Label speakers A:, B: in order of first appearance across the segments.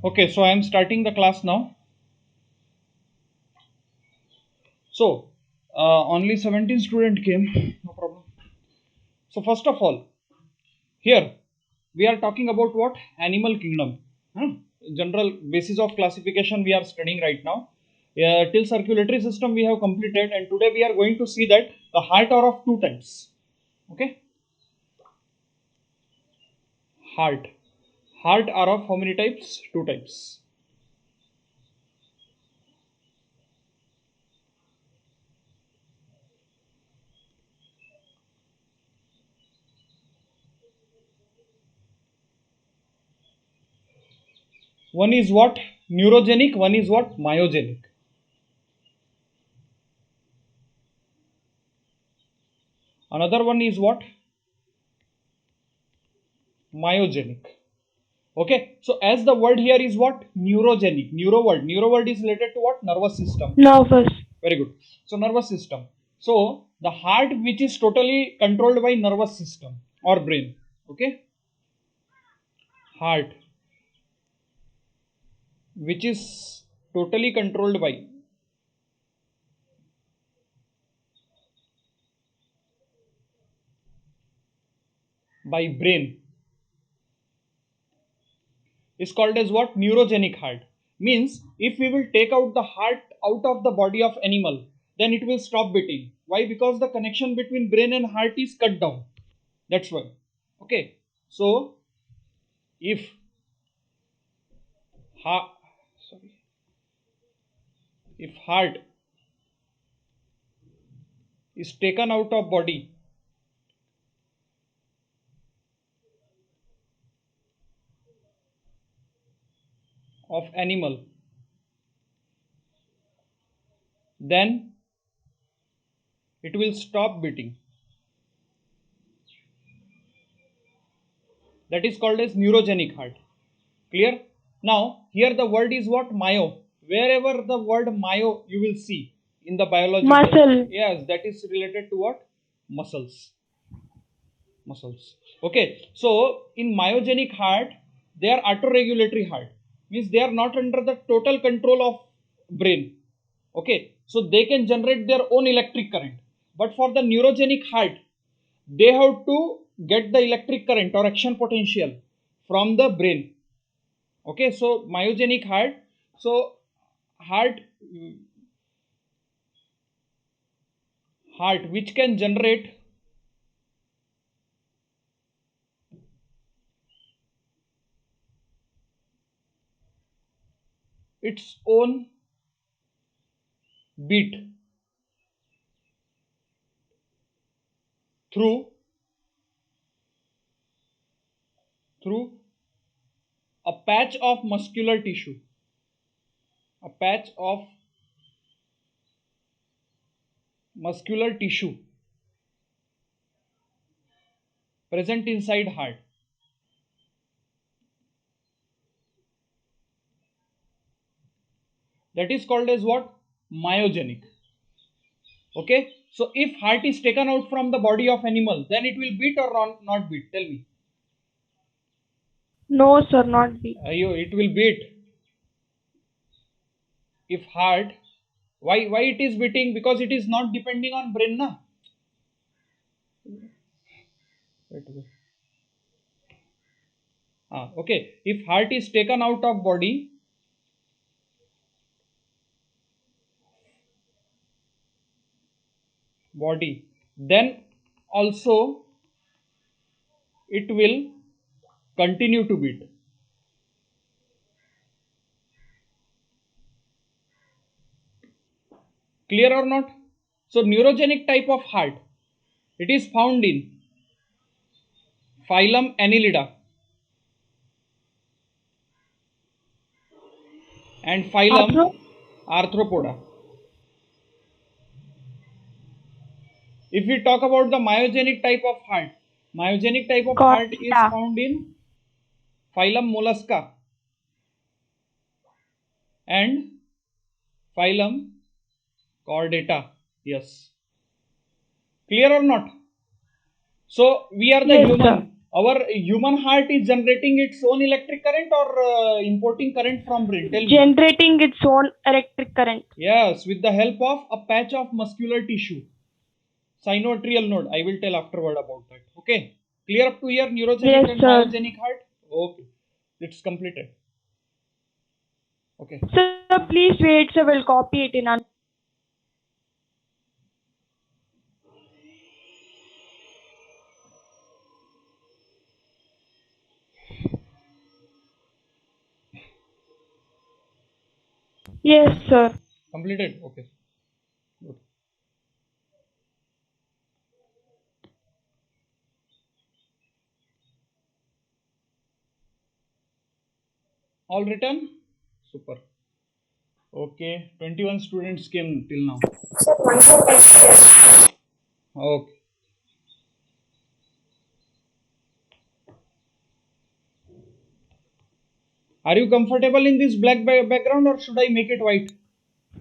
A: Okay, so I am starting the class now. So, only 17 student came, no problem. So first of all, here we are talking about what? Animal kingdom. Huh? General basis of classification we are studying right now. Till circulatory system we have completed, and today we are going to see that the heart are of two types. Okay, heart. Heart are of how many types? Two types. One is what? Neurogenic. One is what? Myogenic. Another one is what? Myogenic. Okay, so as the word here is what? Neurogenic. Neuro word is related to what? Nervous system.
B: Nervous.
A: Very good. So nervous system. So the heart which is totally controlled by nervous system or brain. Okay, heart which is totally controlled by brain is called as what? Neurogenic heart. Means if we will take out the heart out of the body of animal, then it will stop beating. Why? Because the connection between brain and heart is cut down. That's why. Okay, so if heart, sorry, if heart is taken out of body, of animal, then it will stop beating. That is called as neurogenic heart. Clear? Now here the word is what? Myo. Wherever the word myo you will see in the biology test,
B: Muscle.
A: yes, that is related to what? Muscles. Okay, so in myogenic heart they are autoregulatory heart. Means they are not under the total control of brain. Okay, so they can generate their own electric current. But for the neurogenic heart, they have to get the electric current or action potential from the brain. Okay, so myogenic heart. So heart, heart which can generate its own beat through through a patch of muscular tissue, a patch of muscular tissue present inside heart. That is called as what? Myogenic. Okay, so if heart is taken out from the body of animal, then it will beat or not beat? Tell me.
B: No, sir, not beat.
A: It will beat. If heart, why it is beating? Because it is not depending on brain, na. Wait. Okay, if heart is taken out of body, then also it will continue to beat. Clear or not? So neurogenic type of heart, it is found in phylum Annelida and phylum
B: Arthro.
A: Arthropoda. If we talk about the myogenic type of heart, myogenic type of heart is
B: Chordata.
A: found in phylum Mollusca and phylum Chordata. Yes. Clear or not? So we are the
B: Yes, sir.
A: human. Our human heart is generating its own electric current or importing current from brain? Tell me.
B: Generating its own electric current.
A: Yes, with the help of a patch of muscular tissue, sinoatrial node. I will tell afterward about that. Okay. Clear up to here, neurogenic
B: Yes,
A: and
B: sir.
A: myogenic heart? Okay. It's completed. Okay.
B: Sir, please wait, sir. We'll copy it in. Yes, sir.
A: Completed? Okay. Good. All written? Super. Okay. 21 students came till now. Okay. Are you comfortable in this black background or should I make it white?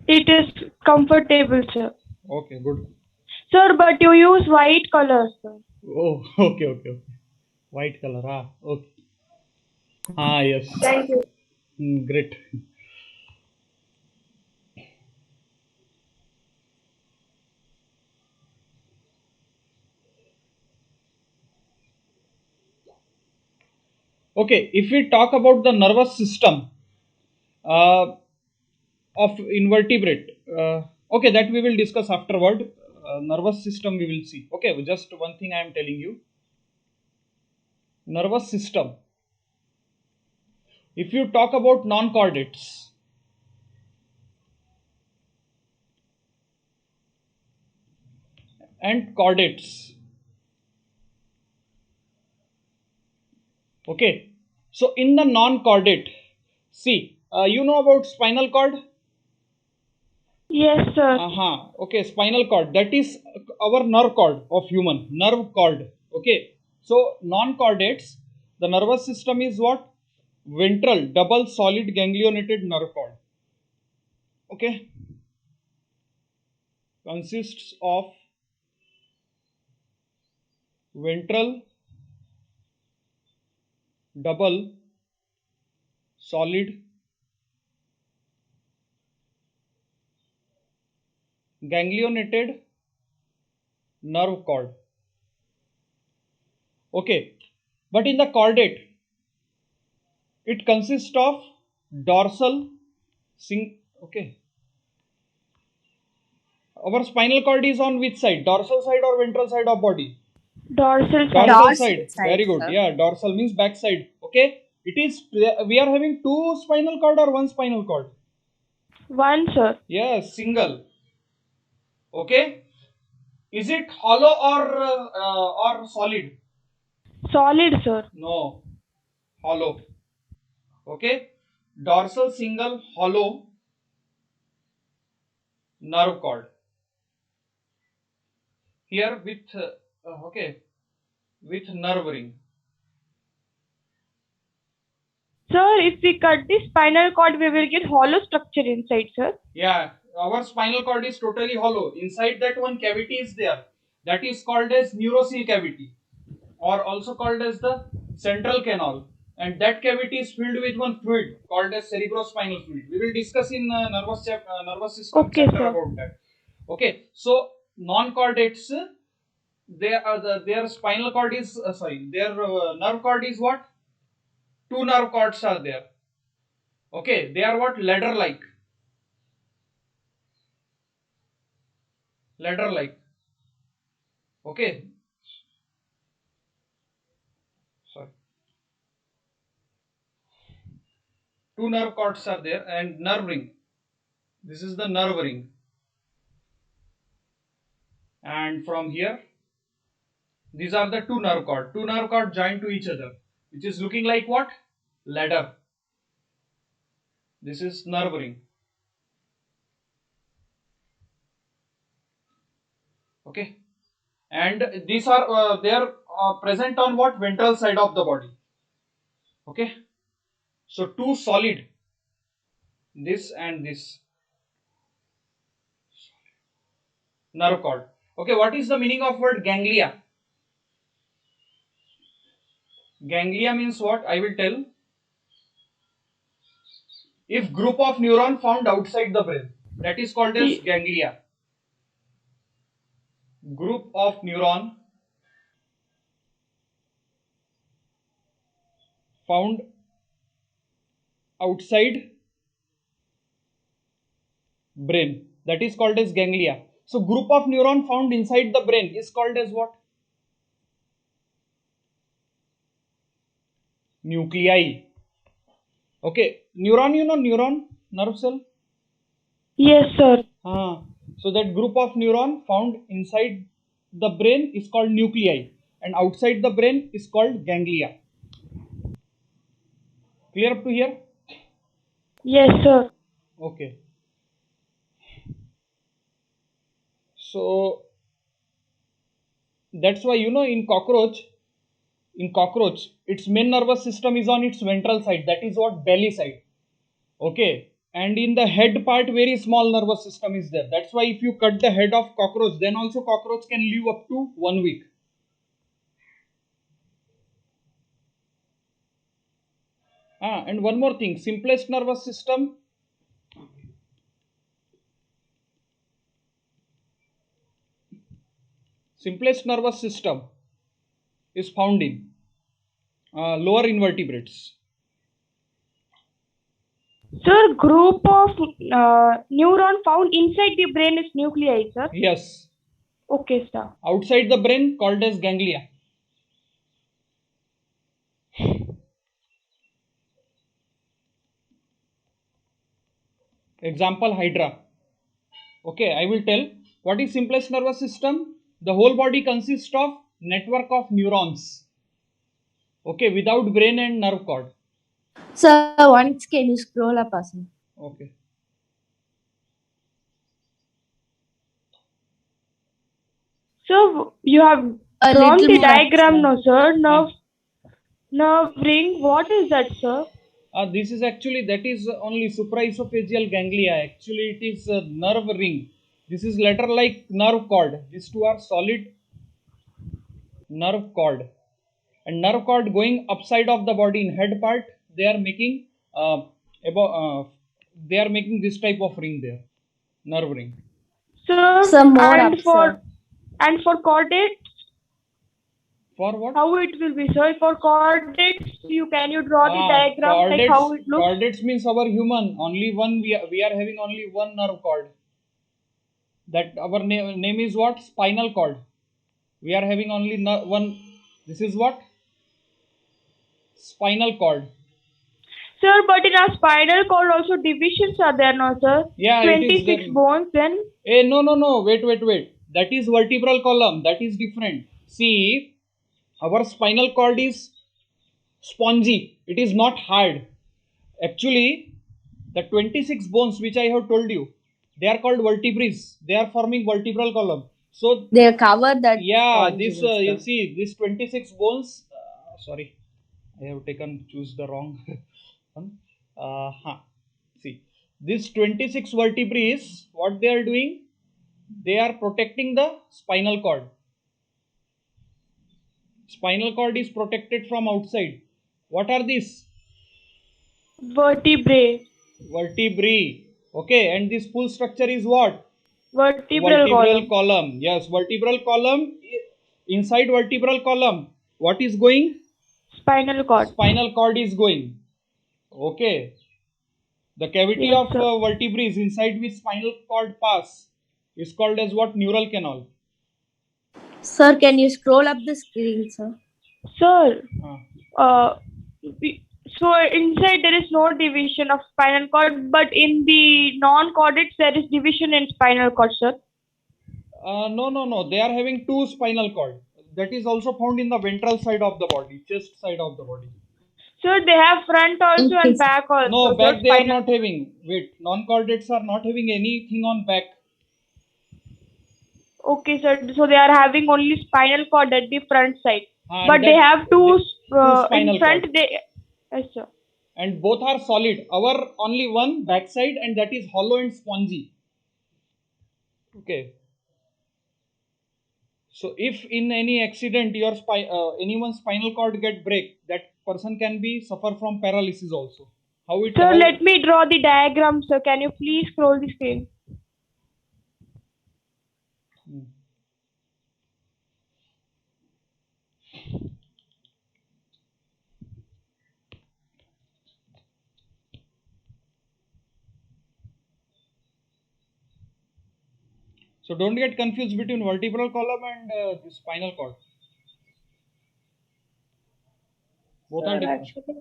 B: It is comfortable, sir.
A: Okay, good.
B: Sir, but you use white color, sir.
A: Oh, okay. White color. Ah, okay. Ah, yes.
B: Thank you.
A: Great. Okay, if we talk about the nervous system uh, of invertebrate, okay, that we will discuss afterward. Nervous system we will see. Okay, just one thing I am telling you. Nervous system. If you talk about non-chordates, and chordates. Okay, so in the non-chordate, see, you know about spinal cord?
B: Yes, sir.
A: Okay, spinal cord. That is our nerve cord of human, nerve cord. Okay, so non-chordates, the nervous system is what? Ventral, double solid ganglionated nerve cord. Okay, consists of ventral, double solid ganglionated nerve cord. Okay, but in the chordate, it consists of dorsal okay. Our spinal cord is on which side? Dorsal side or ventral side of body?
B: Dorsal side.
A: Dorsal side. Very good. Yeah, dorsal means back side. Okay. It is, we are having two spinal cord or one spinal cord?
B: One, sir.
A: Yes, single. Okay. Is it hollow or solid?
B: Solid, sir.
A: No, hollow. Okay. Dorsal single hollow nerve cord. Here with okay, with nerve ring.
B: Sir, if we cut the spinal cord, we will get hollow structure inside, sir.
A: Yeah, our spinal cord is totally hollow. Inside that one cavity is there. That is called as neurocele cavity, or also called as the central canal. And that cavity is filled with one fluid called as cerebrospinal fluid. We will discuss in nervous system
B: Okay,
A: chapter
B: sir.
A: about that. Okay, so non-chordates, their spinal cord is sorry, their nerve cord is what? Two nerve cords are there. Okay, they are what? Ladder-like. Okay, sorry. Two nerve cords are there and nerve ring. This is the nerve ring. And from here, these are the two nerve cord joined to each other, which is looking like what? Ladder. This is nerve ring. Okay, and these are they are present on what? Ventral side of the body. Okay, so two solid, this and this nerve cord. Okay, what is the meaning of word ganglia? Ganglia means what? I will tell. If group of neuron found outside the brain, that is called as ganglia. Group of neuron found outside brain, that is called as ganglia. So group of neuron found inside the brain is called as what? Nuclei. Okay, neuron, you know neuron, nerve cell.
B: Yes, sir.
A: So that group of neuron found inside the brain is called nuclei, and outside the brain is called ganglia. Clear up to here?
B: Yes, sir.
A: Okay. So that's why in cockroach, its main nervous system is on its ventral side. That is what belly side. Okay. And in the head part, very small nervous system is there. That's why if you cut the head of cockroach, then also cockroach can live up to 1 week. And one more thing, simplest nervous system. Simplest nervous system is found in lower invertebrates.
B: Sir, group of neuron found inside the brain is nuclei, sir.
A: Yes.
B: Okay, sir.
A: Outside the brain called as ganglia. Example, hydra. Okay, I will tell. What is simplest nervous system? The whole body consists of network of neurons. Okay, without brain and nerve cord.
C: Sir, once can you scroll up, Asim?
A: Okay.
B: So you have
C: A
B: drawn
C: little
B: the
C: more up,
B: diagram,
C: sir.
B: no, sir. Nerve ring. What is that, sir?
A: This is actually, that is only supraesophageal ganglia. Actually, it is a nerve ring. This is letter like nerve cord. These two are solid nerve cord. And nerve cord going upside of the body in head part, they are making they are making this type of ring there, nerve ring.
B: Sir,
C: Some more
B: and
C: up,
B: for
C: sir.
B: and for cortex,
A: For what?
B: how it will be, sir? For cortex, can you draw the diagram like how it looks?
A: Chordates means our human. Only one, we are having only one nerve cord. That our name is what? Spinal cord. We are having only one. This is what? Spinal cord.
B: Sir, but in our spinal cord also divisions are there, no, sir?
A: Yeah, it is
B: 26
A: there.
B: bones then?
A: No. Wait. That is vertebral column. That is different. See, our spinal cord is spongy. It is not hard. Actually, the 26 bones which I have told you, they are called vertebrae. They are forming vertebral column. So
C: They cover that.
A: yeah,
C: spongy
A: this
C: with
A: you
C: stuff.
A: see this 26 bones. Sorry, I have choose the wrong one. See, this 26 vertebrae, what they are doing? They are protecting the spinal cord. Spinal cord is protected from outside. What are these?
B: Vertebrae.
A: Vertebrae. Okay, and this full structure is what?
B: Vertebral column.
A: Column. Yes, vertebral column. Inside vertebral column, what is going?
B: Spinal cord.
A: Spinal cord is going. Okay. The cavity
B: Yes,
A: of
B: sir.
A: vertebrae inside which spinal cord pass is called as what? Neural canal.
C: Sir, can you scroll up the screen, sir?
B: Sir,
A: Uh,
B: so inside there is no division of spinal cord, but in the non-chordates there is division in spinal cord, sir.
A: No. They are having two spinal cord. That is also found in the ventral side of the body, chest side of the body.
B: Sir, they have front also and
C: Yes.
B: back also.
A: No,
B: sir,
A: back they are
B: spinal-
A: not having. Wait, non-chordates are not having anything on back.
B: Okay, sir. So they are having only spinal cord at the front side,
A: And
B: but they
A: that-
B: have two
A: spinal
B: in front.
A: cord.
B: Yes, sir.
A: And both are solid. Our only one backside, and that is hollow and spongy. Okay. So if in any accident your anyone's spinal cord get break, that person can be suffer from paralysis also.
B: Sir, let me draw the diagram, sir. Can you please scroll the screen?
A: Hmm. So don't get confused between vertebral column and the spinal cord. Both are different.
D: Actually,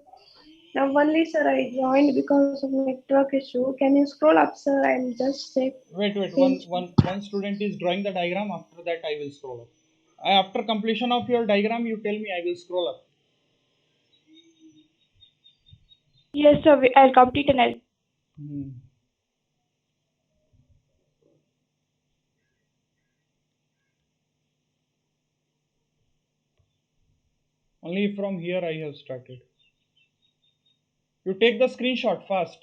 D: now only sir I joined because of network issue. Can you scroll up, sir? I'll just check.
A: Wait. One student is drawing the diagram. After that, I will scroll up. After completion of your diagram, you tell me. I will scroll up.
B: Yes, sir. I'll complete and I'll.
A: Hmm. Only from here I have started. You take the screenshot fast.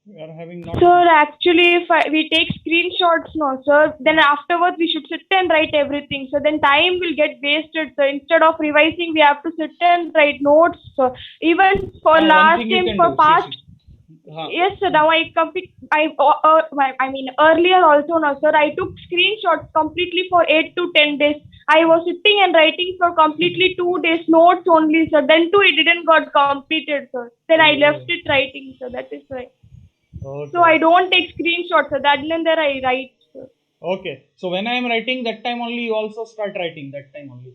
A: We are having not.
B: Sir, actually, if we take screenshots, no, sir, then afterwards we should sit and write everything. So then time will get wasted. So instead of revising, we have to sit and write notes. So even for last time, for past. Yes, sir. Now I complete. I mean earlier also, no, sir. I took screenshots completely for 8 to 10 days. I was sitting and writing for completely 2 days notes only, sir. Then too, it didn't got completed, sir. Then I left it writing, sir. That is why.
A: Okay.
B: So I don't take screenshots, sir. That and there I write, sir.
A: Okay. So when I am writing, that time only you also start writing. That time only.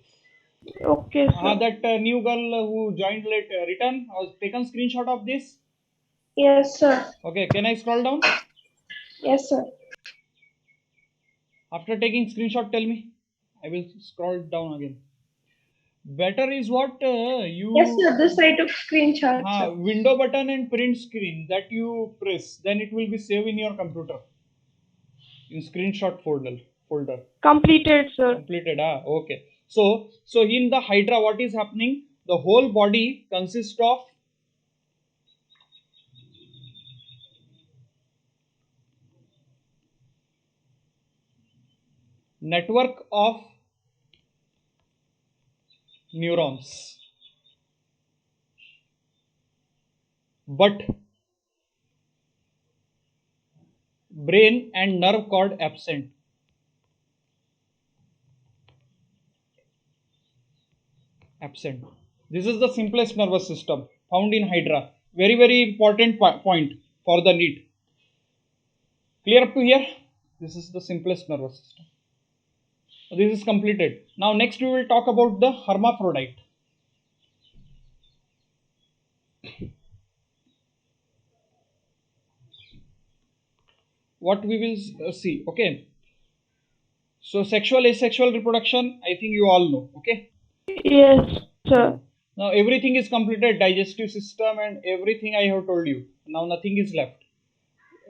B: Okay, sir.
A: That new girl who joined late return was taken screenshot of this.
D: Yes, sir.
A: Okay. Can I scroll down?
D: Yes, sir.
A: After taking screenshot, tell me. I will scroll down again. Better is what you.
D: Yes, sir. This I took screenshot. Sir.
A: Window button and print screen that you press, then it will be saved in your computer. In screenshot folder.
B: Completed, sir.
A: Completed. Okay. So in the Hydra, what is happening? The whole body consists of network of neurons, but brain and nerve cord absent. This is the simplest nervous system found in Hydra. Very important point for the NEET. Clear up to here? This is the simplest nervous system. This is completed. Now next we will talk about the hermaphrodite. What we will see. Okay. So sexual asexual reproduction, I think you all know. Okay.
B: Yes, sir.
A: Now everything is completed, digestive system and everything I have told you. Now nothing is left.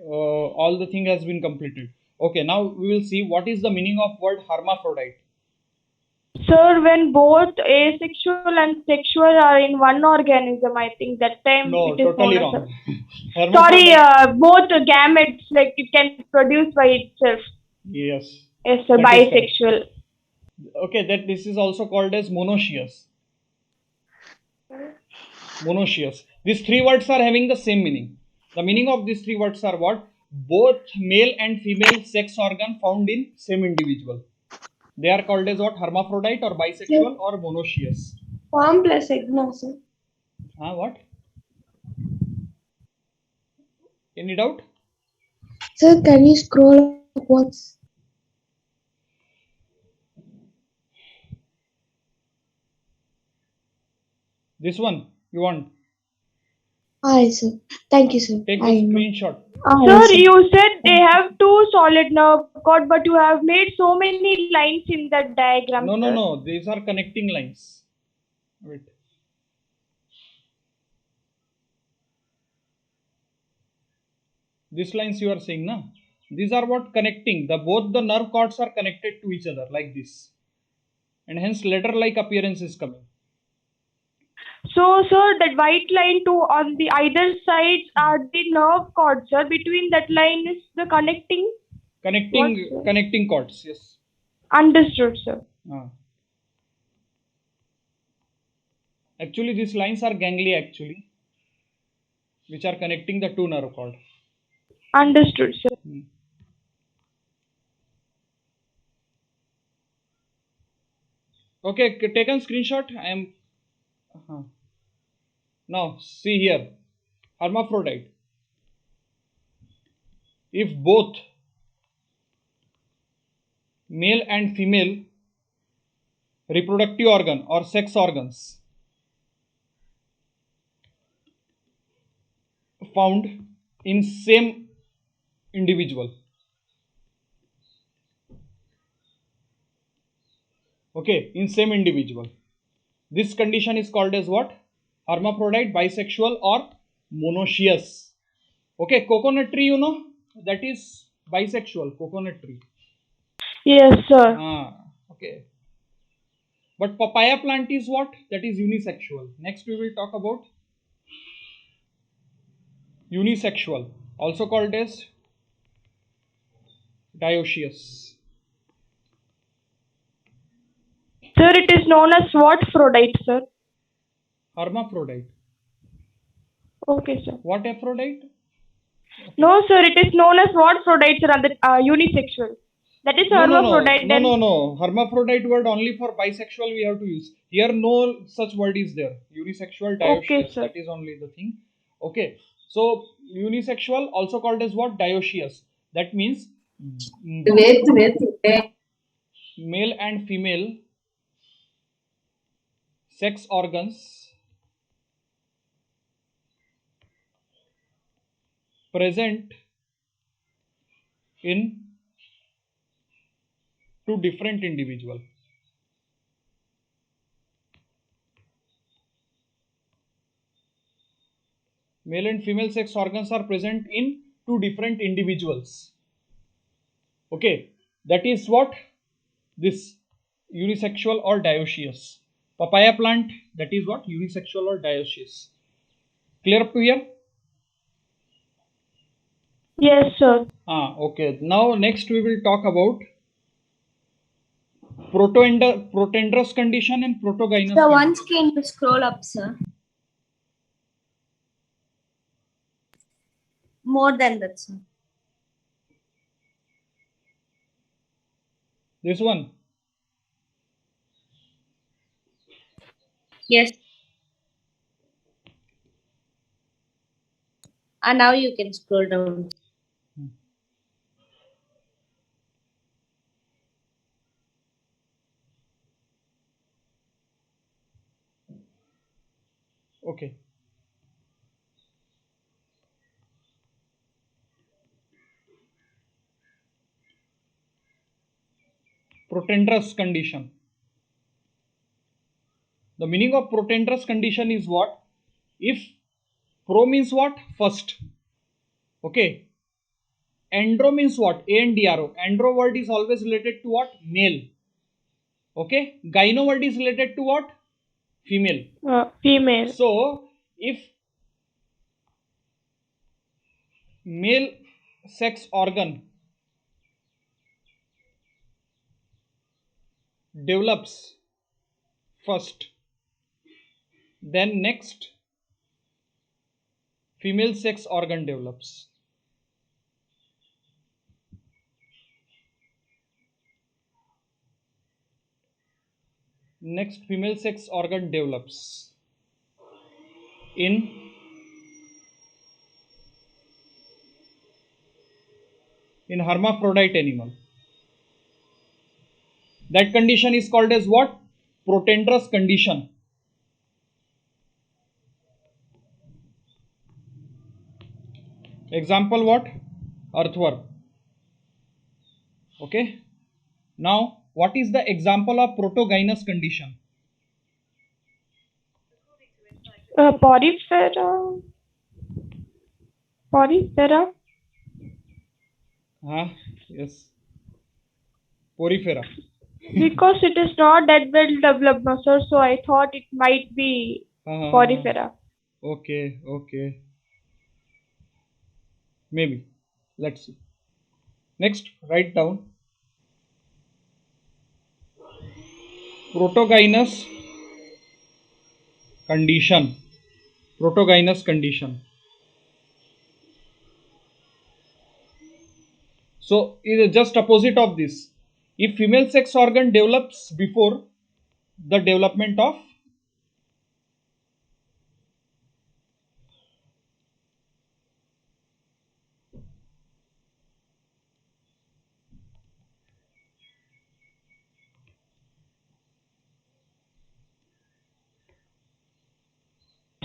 A: All the thing has been completed. Okay, now we will see what is the meaning of word hermaphrodite.
B: Sir, when both asexual and sexual are in one organism, I think that time
A: No,
B: it is
A: totally
B: known as
A: wrong.
B: Sorry, both gametes, like it can produce by itself.
A: Yes.
B: Yes, sir, bisexual.
A: Okay, that this is also called as monoecious. Monoecious. These three words are having the same meaning. The meaning of these three words are what? Both male and female sex organ found in same individual. They are called as what? Hermaphrodite or bisexual or monoecious.
D: Form plus egg, sir.
A: What? Any doubt?
C: Sir, can you scroll upwards?
A: This one you want?
C: Yes, sir. Thank you, sir.
A: Take the screenshot.
B: Sir, you said they have two solid nerve cord, but you have made so many lines in that diagram.
A: No. These are connecting lines. Wait. These lines you are saying, na? These are what connecting. Both the nerve cords are connected to each other like this, and hence ladder-like appearance is coming.
B: So, sir, that white line too on the either sides are the nerve cords, sir. Between that line is the connecting
A: connecting cords. Yes.
B: Understood, sir.
A: Ah. Actually, these lines are ganglia actually, which are connecting the two nerve cord.
B: Understood, sir.
A: Okay, taken screenshot. I am. Now see here, hermaphrodite. If both male and female reproductive organ or sex organs found in same individual, okay, in same individual, this condition is called as what? Hermaphrodite, bisexual, or monoecious. Okay, coconut tree, you know, that is bisexual, coconut tree.
B: Yes, sir.
A: Okay. But papaya plant is what? That is unisexual. Next we will talk about unisexual, also called as dioecious.
B: Sir, it is known as what Aphrodite, sir?
A: Hermaphrodite.
B: Okay, sir.
A: What Aphrodite?
B: No, sir, it is known as what Aphrodite, sir, and unisexual. That is hermaphrodite.
A: No. Hermaphrodite word only for bisexual we have to use. Here no such word is there. Unisexual, dioecious.
B: Okay, sir.
A: That is only the thing. Okay. So unisexual also called as what? Dioecious. That means male and female sex organs present in two different individual. Male and female sex organs are present in two different individuals. Okay, that is what? This unisexual or dioecious. Papaya plant, that is what? Unisexual or dioecious. Clear up to here?
B: Yes, sir.
A: Okay. Now next we will talk about protandrous condition and protogynous
C: So
A: condition.
C: once can you scroll up, sir? More than that, sir.
A: This one.
C: Yes. And now you can scroll down.
A: Okay. Protandrous condition. The meaning of protandrous condition is what? If pro means what? First. Okay. Andro means what? A-N-D-R-O. Andro word is always related to what? Male. Okay. Gyno word is related to what? Female.
B: Female.
A: So, if male sex organ develops first, then next female sex organ develops. Next female sex organ develops in hermaphrodite animal. That condition is called as what? Protandrous condition. Example what? Earthworm. Okay. Now, what is the example of protogynous condition?
B: Porifera. Porifera.
A: Yes. Porifera.
B: Because it is not that well developed, no, sir. So I thought it might be Porifera.
A: Okay. Maybe. Let's see. Next, write down. protogynous condition. Protogynous condition. So it is just opposite of this. If female sex organ develops before the development of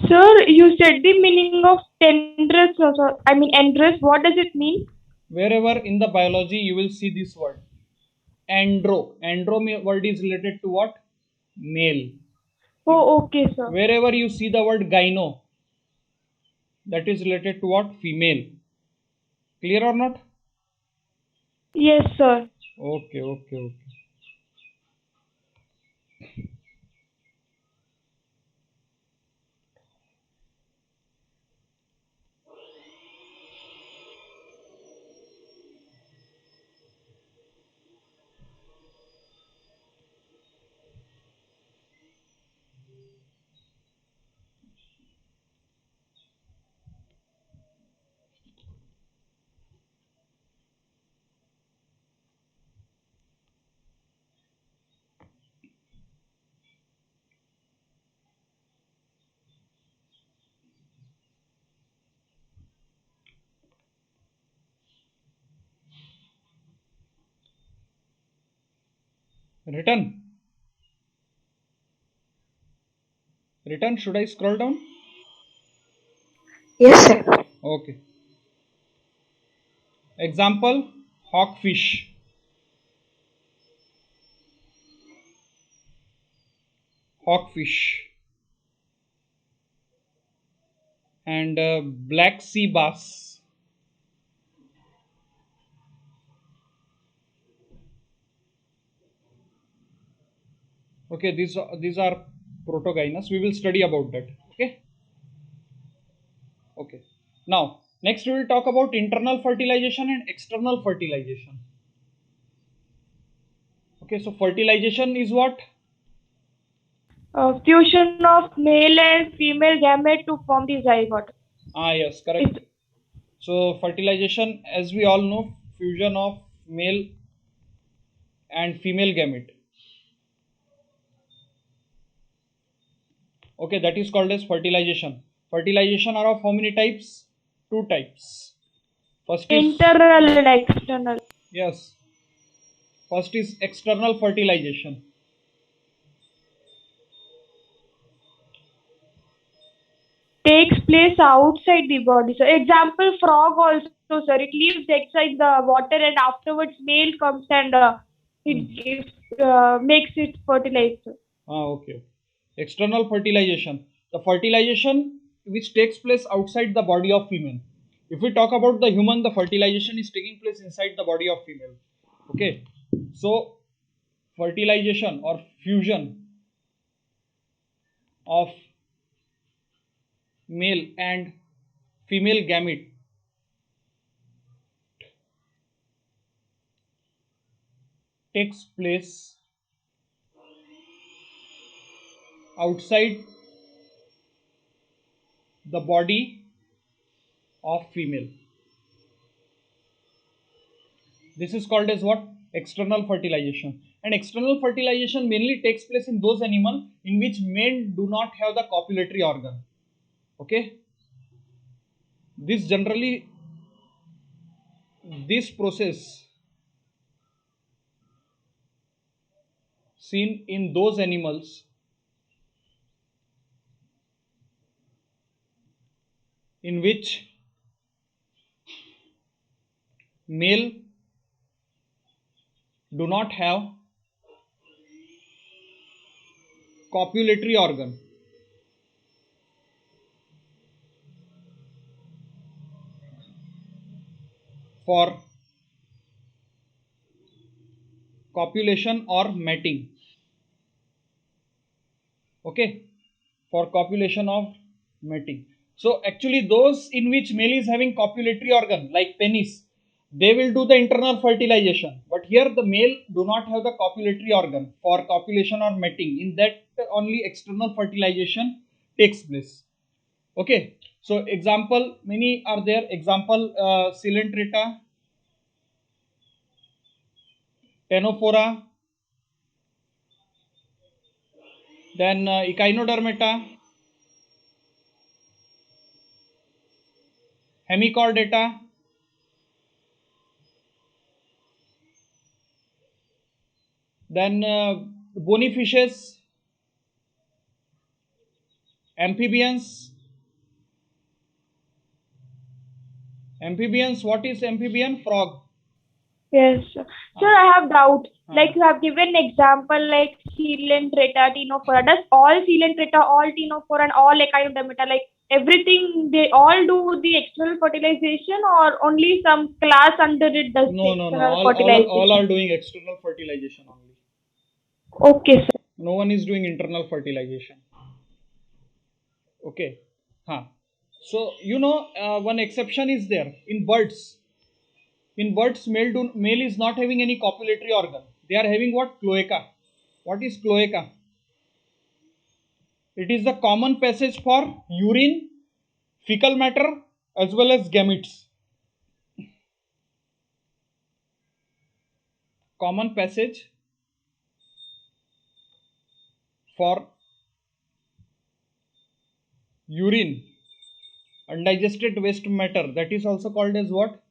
B: Sir, you said the meaning of tendress. I mean, endress. What does it mean?
A: wherever in the biology you will see this word andro. Word is related to what? Male.
B: Oh, okay, sir.
A: Wherever you see the word gyno, that is related to what? Female. Clear or not?
B: Yes, sir.
A: Okay. Written. Should I scroll down?
D: Yes, sir.
A: Okay. Example, hawkfish. Hawkfish. And black sea bass. Okay, these are protogynous. We will study about that. Okay. Now, next we will talk about internal fertilization and external fertilization. Okay, so fertilization is what?
B: Fusion of male and female gamete to form the zygote.
A: Yes, correct. So fertilization, as we all know, fusion of male and female gamete. Okay, that is called as fertilization. Fertilization are of how many types? Two types. First is
B: Internal and external.
A: yes. First is external fertilization.
B: Takes place outside the body. So, example, frog also, sir. It leaves eggs in the water and afterwards male comes and it makes it fertilized.
A: Okay. External fertilization. The fertilization which takes place outside the body of female. If we talk about the human, the fertilization is taking place inside the body of female. Okay. So fertilization or fusion of male and female gamete takes place outside the body of female. This is called as what? External fertilization. And external fertilization mainly takes place in those animals in which men do not have the copulatory organ. Okay. This generally, this process seen in those animals in which male do not have copulatory organ. For copulation or mating. Okay, for copulation or mating. So actually those in which male is having copulatory organ like penis, they will do the internal fertilization. But here the male do not have the copulatory organ for copulation or mating. In that only external fertilization takes place. Okay. So example, many are there. Example, Coelenterata, Ctenophora, then Echinodermata, Hemichordata, then bony fishes, amphibians. Amphibians, what is amphibian? Frog.
B: Yes, sir. Sir, I have doubt.
A: Ah.
B: Like you have given example like Coelenterata, Ctenophora. Does all Coelenterata, all Ctenophora, and all Echinodermata, like everything, they all do the external fertilization, or only some class under it does
A: No,
B: the
A: no, no.
B: external fertilization?
A: All are doing external fertilization only.
B: Okay, sir.
A: No one is doing internal fertilization. Okay. Huh. So one exception is there in birds. In birds, male is not having any copulatory organ. They are having what? Cloaca. What is cloaca? It is the common passage for urine, fecal matter, as well as gametes. Common passage for urine, undigested waste matter, that is also called as what?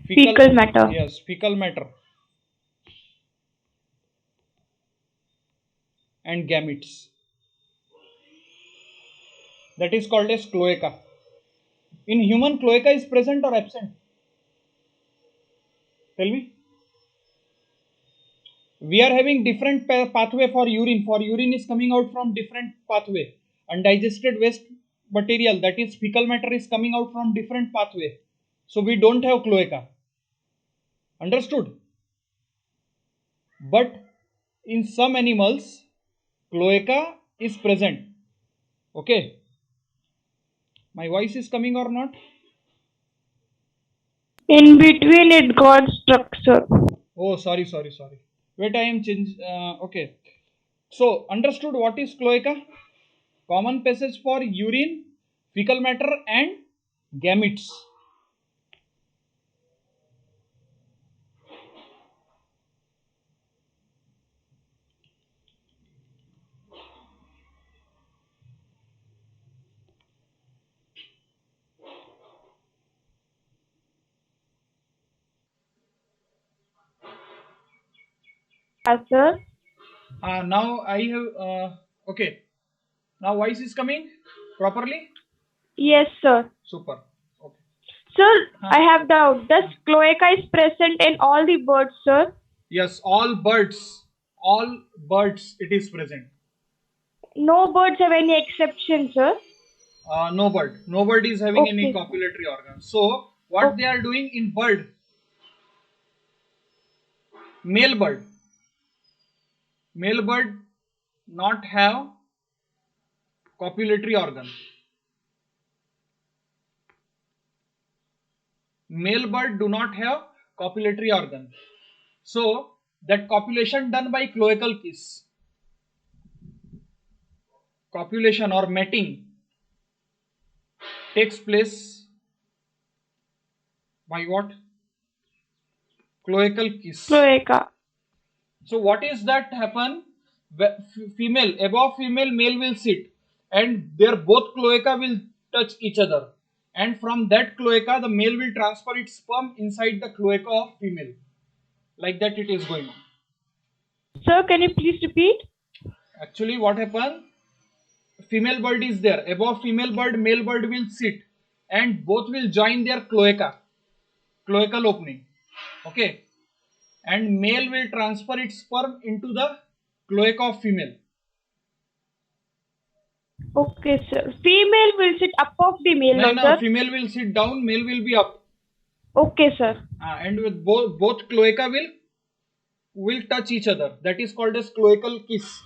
B: Fecal matter.
A: Yes, fecal matter and gametes. That is called as cloaca. In human, cloaca is present or absent? Tell me. We are having different pathway for urine. For urine is coming out from different pathway. Undigested waste material, that is fecal matter, is coming out from different pathway. So we don't have cloaca. Understood? But in some animals, cloaca is present. Okay. My voice is coming or not?
B: In between it got stuck, sir.
A: Oh, sorry. Wait, I am change. Okay. So, understood what is cloaca? Common passage for urine, fecal matter, and gametes.
B: Yes, sir.
A: Now I have. Okay. Now voice is coming properly.
B: Yes, sir.
A: Super. Okay.
B: Sir,
A: Huh.
B: I have doubt. Does cloaca is present in all the birds, sir?
A: Yes, all birds. It is present.
B: No birds have any exception, sir.
A: No bird is having any
B: Okay.
A: copulatory organ. So what they are doing in bird, male bird not have copulatory organ. Male bird do not have copulatory organ. So that copulation done by cloacal kiss, copulation or mating takes place by what? Cloacal kiss.
B: Cloaca.
A: So what is that happen? Female, above female, male will sit and their both cloaca will touch each other, and from that cloaca the male will transfer its sperm inside the cloaca of female. Like that it is going on.
B: Sir, can you please repeat?
A: Actually what happen? Female bird is there, above female bird, male bird will sit and both will join their cloacal opening. Okay. And male will transfer its sperm into the cloaca of female.
B: Okay, sir. Female will sit above the male,
A: No,
B: no, sir?
A: female will sit down, male will be up.
B: Okay, sir.
A: And with both cloaca will touch each other. That is called as cloacal kiss.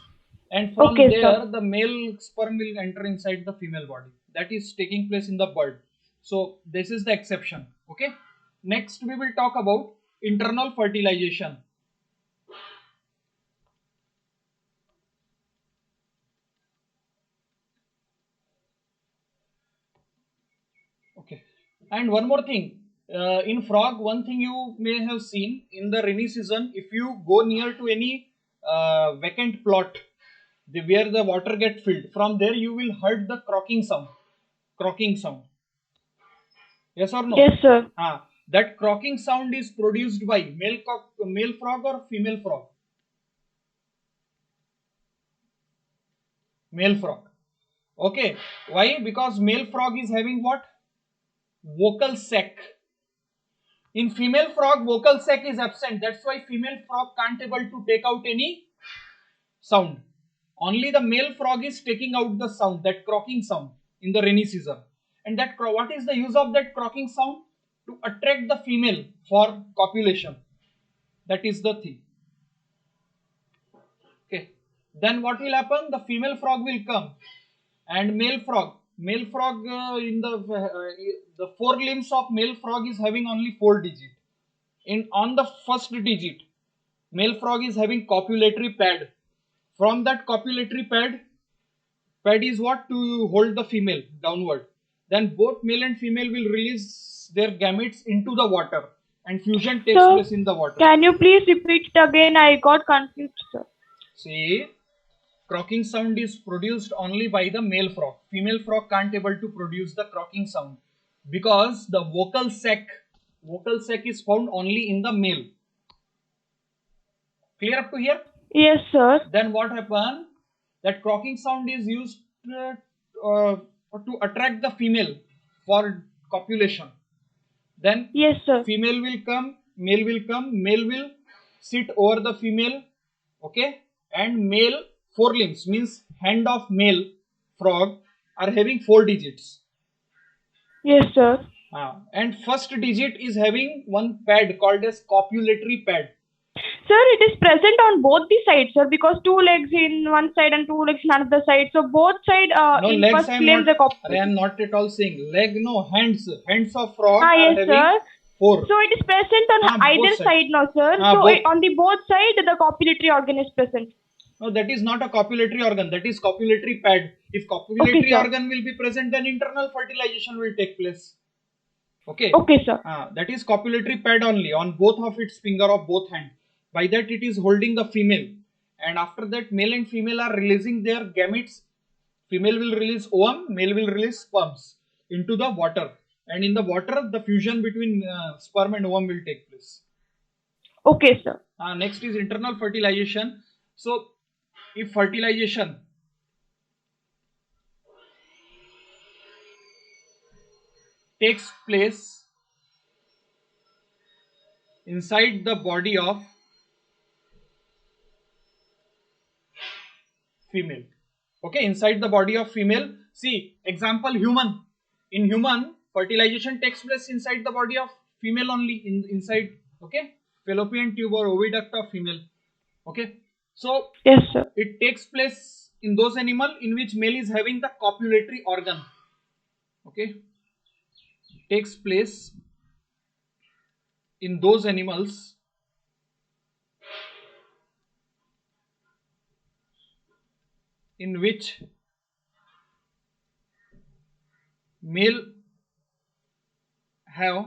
A: And from
B: Okay,
A: there,
B: sir.
A: the male sperm will enter inside the female body. That is taking place in the bird. So this is the exception. Okay. Next we will talk about internal fertilization. Okay. And one more thing, in frog, one thing you may have seen in the rainy season, if you go near to any vacant plot, where the water get filled, from there you will heard the croaking sound. Croaking sound. Yes or no?
B: Yes, sir.
A: That croaking sound is produced by male frog or female frog? Male frog. Okay. Why? Because male frog is having what? Vocal sac. In female frog, vocal sac is absent. That's why female frog can't able to take out any sound. Only the male frog is taking out the sound, that croaking sound in the rainy season. And that what is the use of that croaking sound? To attract the female for copulation. That is the thing. Okay. Then what will happen? The female frog will come, and male frog in the forelimbs of male frog is having only 4 digit. On the first digit, male frog is having copulatory pad. From that copulatory pad is what? To hold the female downward. Then both male and female will release their gametes into the water, and fusion takes
B: Sir,
A: place in the water.
B: Can you please repeat it again? I got confused, sir.
A: See, croaking sound is produced only by the male frog. Female frog can't able to produce the croaking sound because the vocal sac is found only in the male. Clear up to here?
B: Yes, sir.
A: Then what happened? That croaking sound is used to attract the female for copulation. Then
B: Yes, sir.
A: female will come, male will sit over the female, okay, and male forelimbs, means hand of male frog, are having 4 digits.
B: Yes, sir.
A: And first digit is having one pad called as copulatory pad.
B: Sir, it is present on both the sides, sir, because 2 legs in one side and 2 legs in another side. So both side
A: No,
B: in
A: legs
B: first
A: I
B: flame the
A: am not at all saying leg. No, hands of frog
B: Ah,
A: are
B: yes,
A: having
B: sir.
A: 4.
B: So it is present on
A: both
B: either
A: sides.
B: side now, sir. So
A: Both.
B: on the both side, the copulatory organ is present.
A: No, that is not a copulatory organ. That is copulatory pad. If copulatory
B: Okay, sir.
A: organ will be present, then internal fertilization will take place. Okay.
B: Okay, sir.
A: That is copulatory pad only on both of its finger of both hand. By that it is holding the female, and after that male and female are releasing their gametes. Female will release ovum, male will release sperms into the water, and in the water the fusion between sperm and ovum will take place.
B: Okay, sir.
A: Next is internal fertilization. So if fertilization takes place inside the body of female, okay, inside the body of female. See, example, human. In human, fertilization takes place inside the body of female only, inside, okay, fallopian tube or oviduct of female. Okay, so
B: Yes, sir.
A: it takes place in those animal in which male is having the copulatory organ. Okay, takes place in those animals in which male have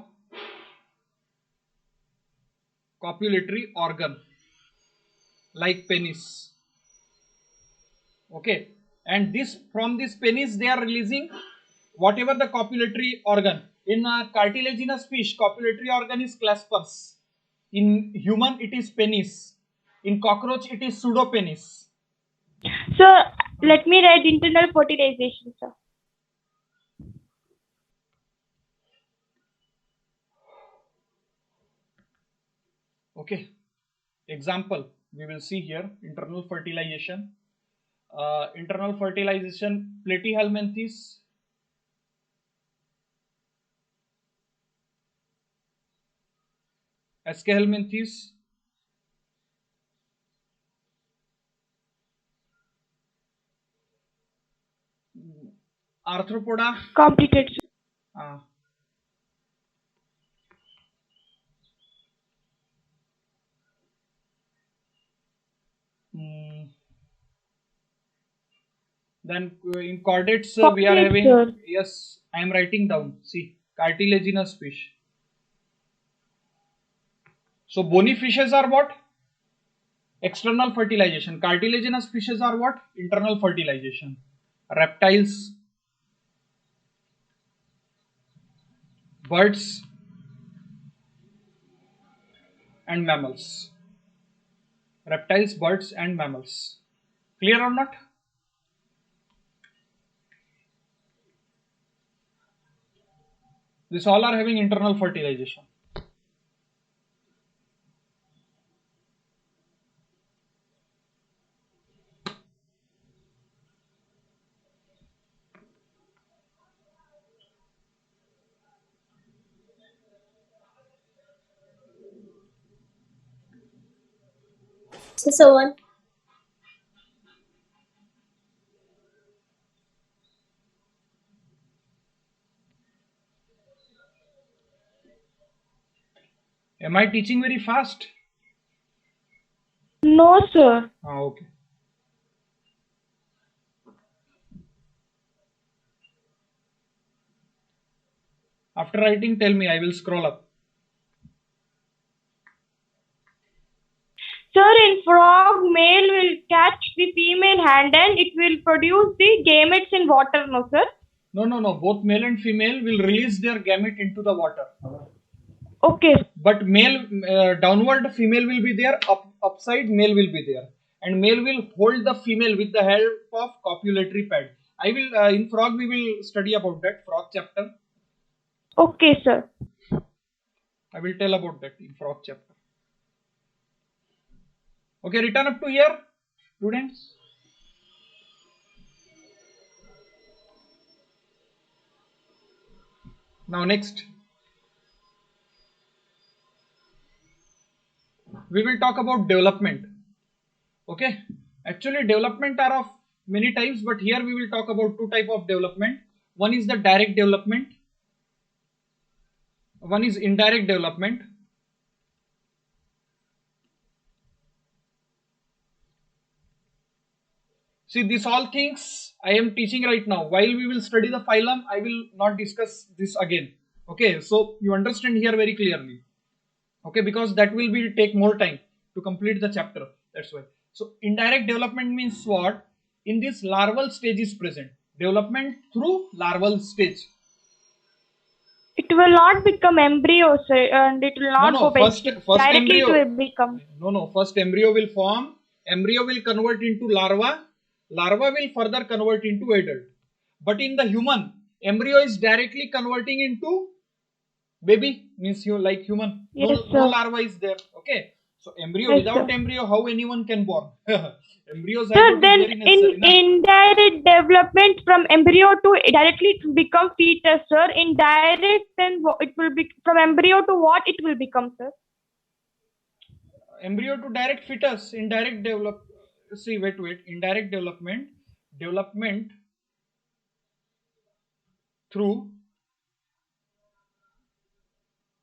A: copulatory organ like penis. Okay, and from this penis they are releasing whatever the copulatory organ. In cartilaginous fish, copulatory organ is claspers. In human, it is penis. In cockroach, it is pseudopenis.
B: Sir, let me write internal fertilization, sir.
A: Okay, example we will see here. Internal fertilization. Internal fertilization, platyhelminthes, Aschelminthes, Arthropoda,
B: Completed, sir.
A: Then in chordates we are
B: Chordates,
A: having,
B: sir.
A: yes, I am writing down. See, cartilaginous fish. So bony fishes are what? External fertilization. Cartilaginous fishes are what? Internal fertilization. Reptiles, birds, and mammals. Reptiles, birds, and mammals. Clear or not? These all are having internal fertilization.
C: So one.
A: Am I teaching very fast?
B: No, sir.
A: Okay. After writing, tell me. I will scroll up.
B: Sir, in frog, male will catch the female hand and it will produce the gametes in water, no, sir?
A: No. Both male and female will release their gamete into the water.
B: Okay.
A: But male downward, female will be there. Upside, male will be there. And male will hold the female with the help of copulatory pad. I will in frog we will study about that frog chapter.
B: Okay, sir.
A: I will tell about that in frog chapter. Okay, return up to here, students. Now next, we will talk about development. Okay, actually development are of many types, but here we will talk about two type of development. One is the direct development. One is indirect development. See, these all things I am teaching right now. While we will study the phylum, I will not discuss this again. Okay, so you understand here very clearly. Okay, because that will be take more time to complete the chapter. That's why. So indirect development means what? In this larval stage is present. Development through larval stage.
B: It will not become embryo, sir, and it will not
A: No,
B: go
A: first
B: directly
A: embryo.
B: it will become.
A: No. First embryo will form. Embryo will convert into larva. Larva will further convert into adult. But in the human, embryo is directly converting into baby, means you like human.
B: Yes,
A: No
B: sir.
A: larva is there. Okay. So embryo,
B: Yes,
A: without
B: sir.
A: embryo, how anyone can born? Embryos
B: Sir,
A: zygote is
B: then
A: very
B: in
A: necessary. Na?
B: indirect development from embryo to directly to become fetus, sir. Indirect, then it will be from embryo to what it will become, sir?
A: Embryo to direct fetus. Indirect develop. See, wait. Indirect development through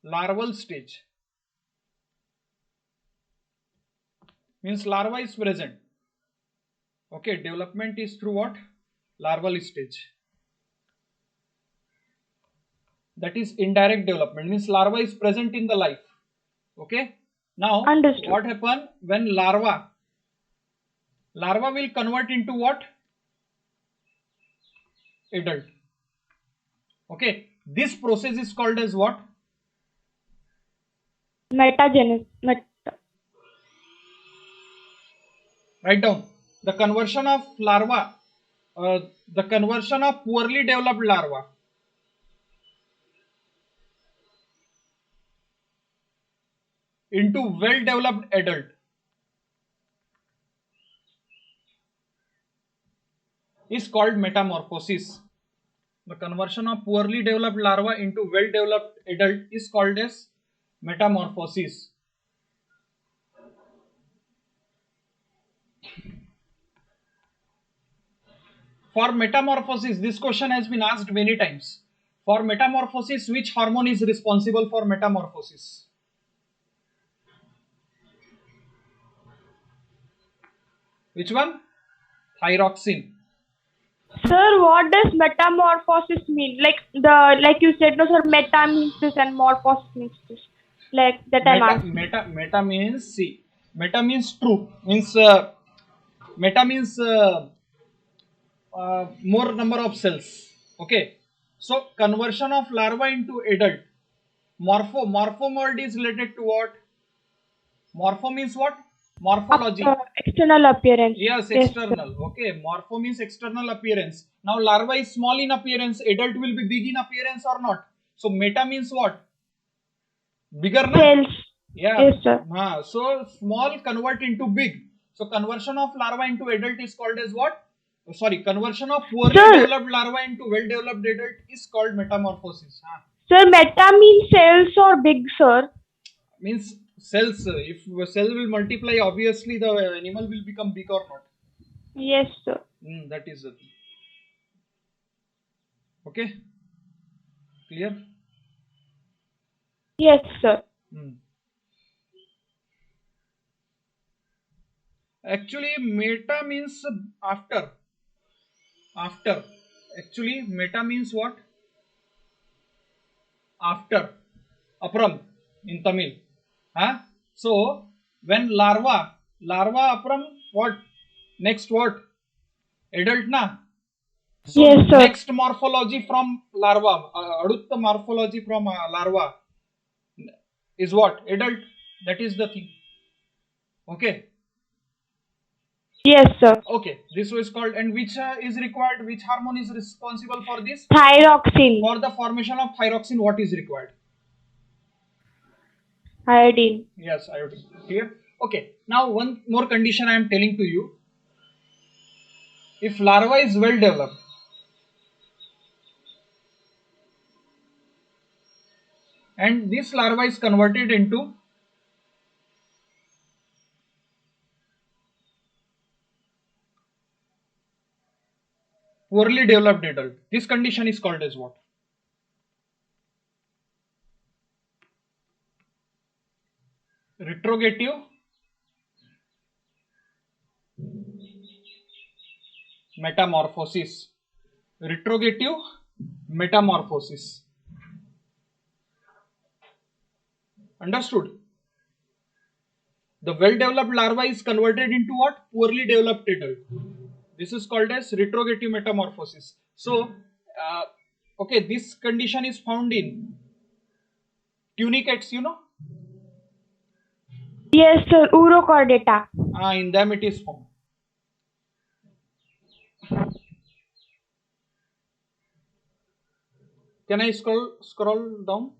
A: larval stage. Means larva is present. Okay, development is through what? Larval stage. That is indirect development. Means larva is present in the life. Okay. Now,
B: Understood.
A: what happen when larva will convert into what? Adult. Okay. This process is called as what?
B: Metagenesis.
A: Write down. The conversion of larva, the conversion of poorly developed larva into well developed adult is called metamorphosis. The conversion of poorly developed larva into well developed adult is called as metamorphosis. For metamorphosis, this question has been asked many times. For metamorphosis, which hormone is responsible for metamorphosis? Which one? Thyroxine.
B: Sir, what does metamorphosis mean? Like you said, no, sir. Meta means this and morphosis means this. Like that I'm asking.
A: Meta means, see, meta means true, means meta means more number of cells. Okay, so conversion of larva into adult. Morphomold is related to what? Morpho means what? Morphology.
B: External appearance.
A: Yes,
B: Yes,
A: external. Okay, morpho means external appearance. Now larva is small in appearance, adult will be big in appearance or not? So meta means what? Bigger, na?
B: cells.
A: Yeah.
B: Yes, sir.
A: So small convert into big. So conversion of larva into adult is called as what? Sorry, conversion of poorly
B: Sir.
A: developed larva into well-developed adult is called metamorphosis.
B: Sir, meta means cells or big, sir.
A: Means cells. If a cell will multiply, obviously the animal will become big or not.
B: Yes, sir.
A: That is the thing. Okay. Clear?
B: Yes, sir.
A: Actually, meta means after. After. Actually, meta means what? After. Apram in Tamil. Huh? So, when larva apram, what? Next what? Adult na? So,
B: Yes, sir.
A: next morphology from larva, adutta morphology from larva is what? Adult. That is the thing. Okay.
B: Yes, sir.
A: Okay. This was called, and which is required? Which hormone is responsible for this?
B: Thyroxine.
A: For the formation of thyroxine, what is required?
B: Iodine.
A: Yes, iodine. Clear? Okay. Now, one more condition I am telling to you. If larva is well developed, and this larva is converted into poorly developed adult, this condition is called as what? Retrogative metamorphosis. Retrogative metamorphosis. Understood? The well developed larva is converted into what? Poorly developed adult. This is called as retrogative metamorphosis. So, okay, this condition is found in tunicates, you know?
B: Yes, sir. Urochordata.
A: In them it is found. Can I scroll down?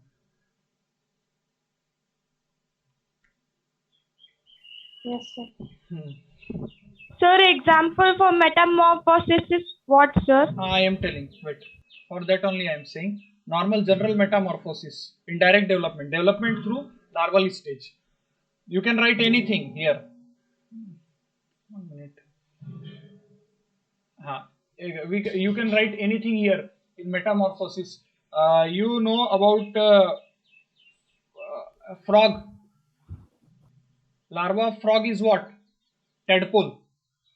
D: Yes, sir.
B: Sir, example for metamorphosis is what, sir?
A: I am telling. Wait. For that only I am saying. Normal general metamorphosis. Indirect development. Development through larval stage. You can write anything here. 1 minute. You can write anything here in metamorphosis. You know about frog. Larva of frog is what? Tadpole.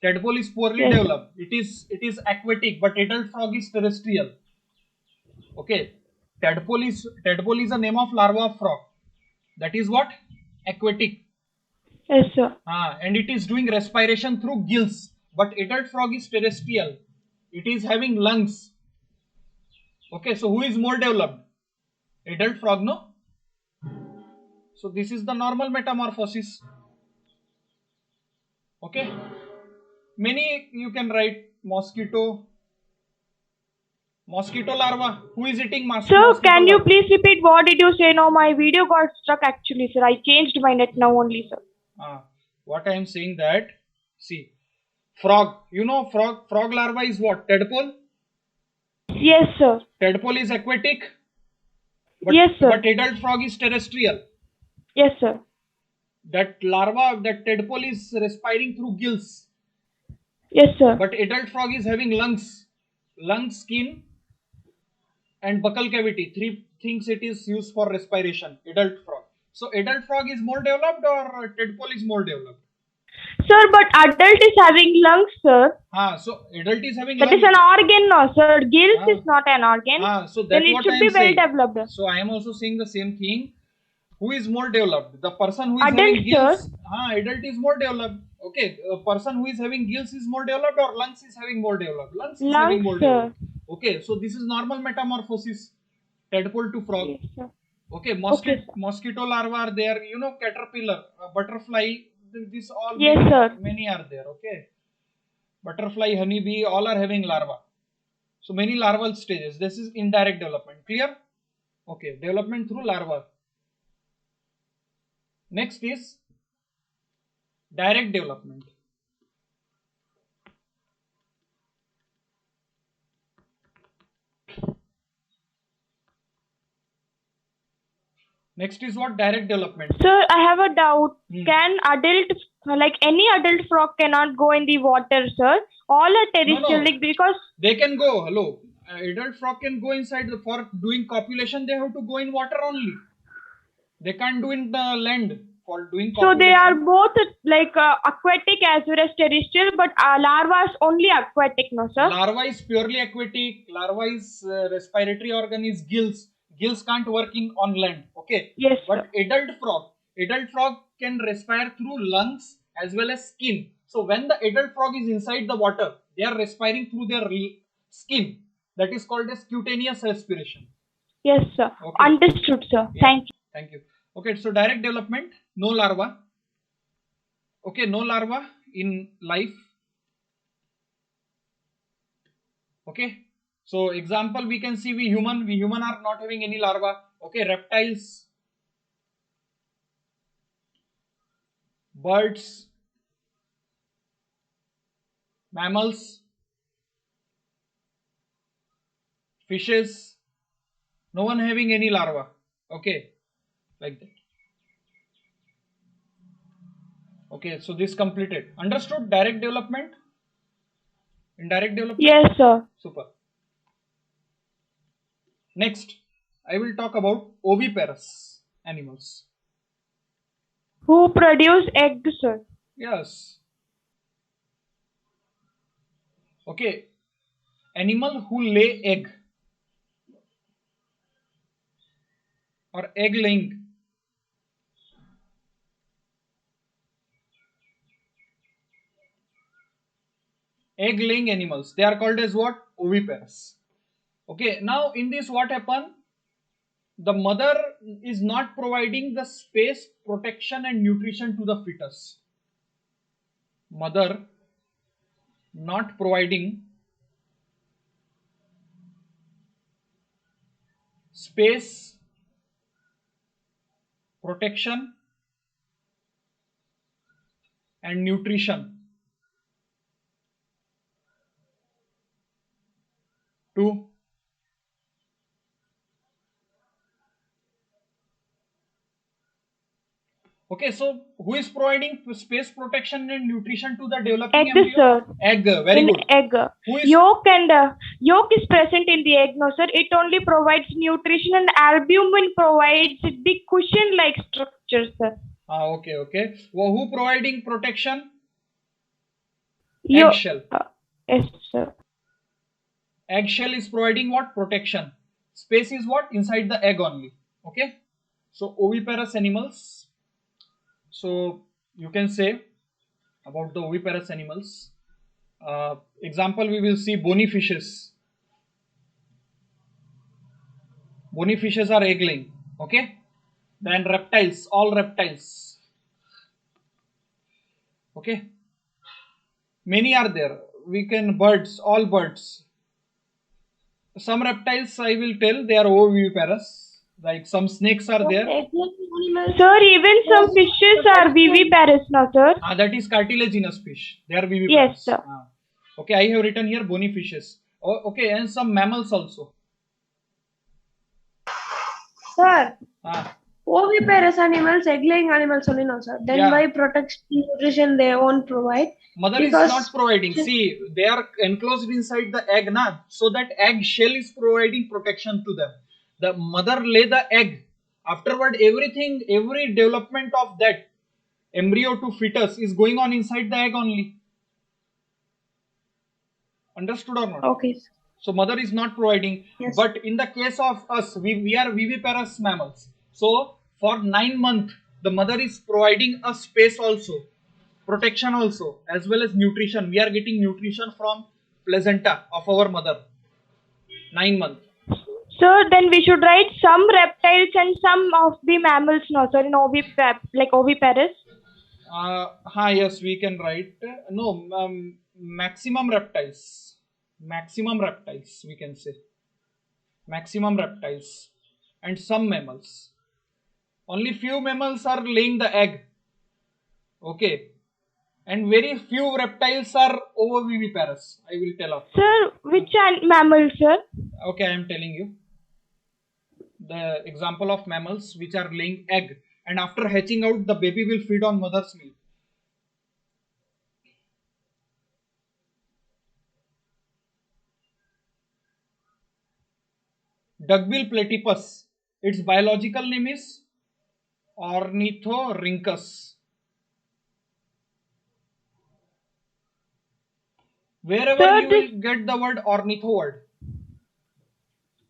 A: Tadpole is poorly
B: Yes.
A: developed. It is aquatic, but adult frog is terrestrial. Okay. Tadpole is a name of larva of frog. That is what? Aquatic.
B: Yes, sir.
A: And it is doing respiration through gills. But adult frog is terrestrial. It is having lungs. Okay, so who is more developed? Adult frog, no? So this is the normal metamorphosis. Okay. Many you can write mosquito larva. Who is eating
B: Sir,
A: mosquito
B: can you
A: larva?
B: please repeat what did you say? No, my video got stuck actually, sir. I changed my net now only, sir.
A: What I am saying that, see, frog. You know frog larva is what? Tadpole.
B: Yes, sir.
A: Tadpole is aquatic.
B: Yes, sir.
A: But adult frog is terrestrial.
B: Yes, sir.
A: That larva, that tadpole is respiring through gills.
B: Yes, sir.
A: But adult frog is having lungs, skin, and buccal cavity. 3 things it is used for respiration. Adult frog. So adult frog is more developed or tadpole is more developed?
B: Sir, but adult is having lungs, sir.
A: So adult is having
B: That
A: lung.
B: is an organ, no, sir. Gills
A: Ah.
B: is not an organ.
A: So
B: Then
A: that's
B: it
A: what
B: should
A: I
B: be
A: am
B: well
A: saying.
B: developed.
A: So I am also saying the same thing. Who is more developed? The person who is
B: Adult,
A: having gills.
B: sir.
A: Adult is more developed. Okay, a person who is having gills is more developed, or lungs is having more developed. Lungs is having
B: Lungs,
A: more
B: sir.
A: developed. Okay, so this is normal metamorphosis. Tadpole to frog.
B: Yes, sir.
A: Okay,
B: Okay, sir.
A: mosquito larvae are there. Caterpillar, butterfly. This all
B: Yes,
A: many,
B: sir.
A: many are there. Okay, butterfly, honeybee, all are having larva. So many larval stages. This is indirect development. Clear? Okay, development through larva. Next is direct development. Next is what? Direct development.
B: Sir, I have a doubt.
A: Hmm.
B: Can adult, like any adult frog, cannot go in the water, sir? All are terrestrial,
A: No.
B: like, because
A: They can go. Hello. Adult frog can go inside for doing copulation. They have to go in water only. They can't do in the land for doing
B: so
A: copulation.
B: they are both like aquatic as well as terrestrial, but larva is only aquatic, no, sir?
A: Larva is purely aquatic. Larva is respiratory organ is gills. Gills can't work on land. Okay.
B: Yes,
A: But
B: sir.
A: adult frog can respire through lungs as well as skin. So when the adult frog is inside the water, they are respiring through their skin. That is called as cutaneous respiration.
B: Yes, sir.
A: Okay.
B: Understood, sir.
A: Yeah.
B: Thank you.
A: Thank you. Okay, so direct development, no larva. Okay, no larva in life. Okay, so example we can see we human are not having any larva. Okay, reptiles, birds, mammals, fishes, no one having any larva. Okay, like that. Okay, so this completed. Understood? Direct development, indirect development.
B: Yes, sir.
A: Super. Next, I will talk about oviparous animals.
B: Who produce eggs, sir?
A: Yes. Okay. Animal who lay egg or egg laying. Egg laying animals. They are called as what? Oviparous. Okay. Now in this what happened? The mother is not providing the space, protection and nutrition to the fetus. Mother not providing space, protection and nutrition to okay, so who is providing space, protection and nutrition to the developing
B: Egg,
A: embryo?
B: sir.
A: Egg, very
B: In
A: good.
B: egg.
A: Who is
B: Yolk is present in the egg, no, sir. It only provides nutrition and albumin provides the cushion-like structure, sir.
A: okay. Well, who providing protection?
B: Yo-
A: Eggshell.
B: Yes, sir.
A: Eggshell is providing what? Protection. Space is what? Inside the egg only. Okay. So oviparous animals. So you can say about the oviparous animals. Example we will see bony fishes. Bony fishes are egg laying. Okay. Then reptiles, all reptiles. Okay. Many are there. We can birds, all birds. Some reptiles I will tell they are oviparous. Like some snakes are there.
B: Sir, even some fishes are viviparous, no, sir.
A: That is cartilaginous fish. They are viviparous.
B: Yes, sir.
A: Okay, I have written here bony fishes. Okay, and some mammals also.
D: Sir,
A: Ah,
D: oviparous animals, egg-laying animals only, no, sir. Then
A: Yeah.
D: why protection nutrition they won't provide?
A: Mother
D: Because-
A: is not providing. See, they are enclosed inside the egg, na? So that egg shell is providing protection to them. The mother lay the egg. Afterward, every development of that embryo to fetus is going on inside the egg only. Understood or not?
D: Okay, sir.
A: So mother is not providing.
D: Yes.
A: But in the case of us, we are viviparous mammals. So for 9 months, the mother is providing us space also, protection also, as well as nutrition. We are getting nutrition from placenta of our mother. 9 months.
B: Sir, then we should write some reptiles and some of the mammals, no, sir, in like oviparous.
A: Yes, we can write. No, maximum reptiles. Maximum reptiles, we can say. Maximum reptiles. And some mammals. Only few mammals are laying the egg. Okay. And very few reptiles are ovoviviparous. I will tell up.
B: Sir, which mammal, sir?
A: Okay, I am telling you. The example of mammals which are laying egg. And after hatching out, the baby will feed on mother's milk. Duckbill platypus. Its biological name is Ornithorhynchus. Wherever
B: Sir,
A: you will get the word ornitho word.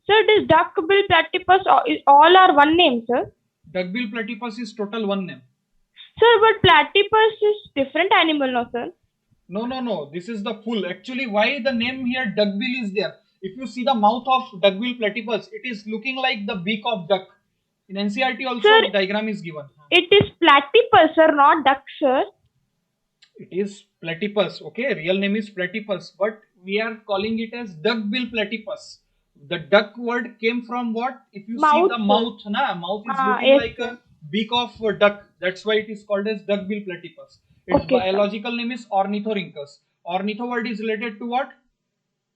B: Sir, this duckbill platypus all are one name, sir.
A: Duckbill platypus is total one name.
B: Sir, but platypus is different animal, no, sir?
A: No. This is the full. Actually, why the name here duckbill is there? If you see the mouth of duckbill platypus, it is looking like the beak of duck. In NCERT also,
B: Sir,
A: diagram is given.
B: It is platypus, sir, not duck, sir.
A: It is platypus. Okay, real name is platypus, but we are calling it as duckbill platypus. The duck word came from what? If you
B: Mouth,
A: see the
B: sir.
A: mouth, mouth is looking
B: yes,
A: like
B: sir.
A: a beak of a duck. That's why it is called as duckbill platypus. Its
B: Okay, sir.
A: biological name is Ornithorhynchus. Ornitho word is related to what?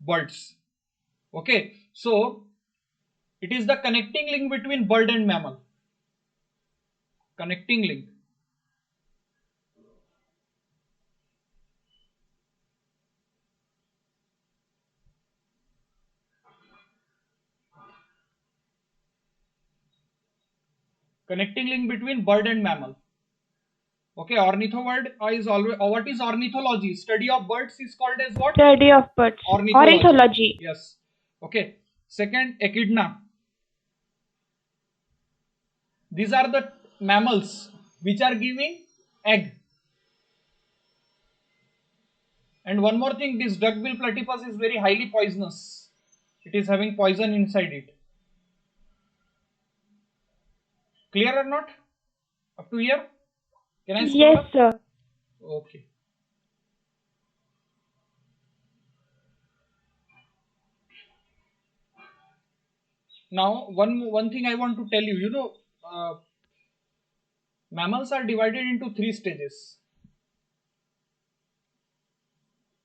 A: Birds. Okay, so it is the connecting link between bird and mammal. Connecting link. Connecting link between bird and mammal. Okay, ornitho word is always. What is ornithology? Study of birds is called as what?
B: Study of birds. Ornithology.
A: Yes. Okay. Second, echidna. These are the mammals which are giving egg. And one more thing, this duckbill platypus is very highly poisonous. It is having poison inside it. Clear or not? Up to here? Can I scroll
B: Yes,
A: up?
B: sir.
A: Okay. Now, one thing I want to tell you, mammals are divided into 3 stages.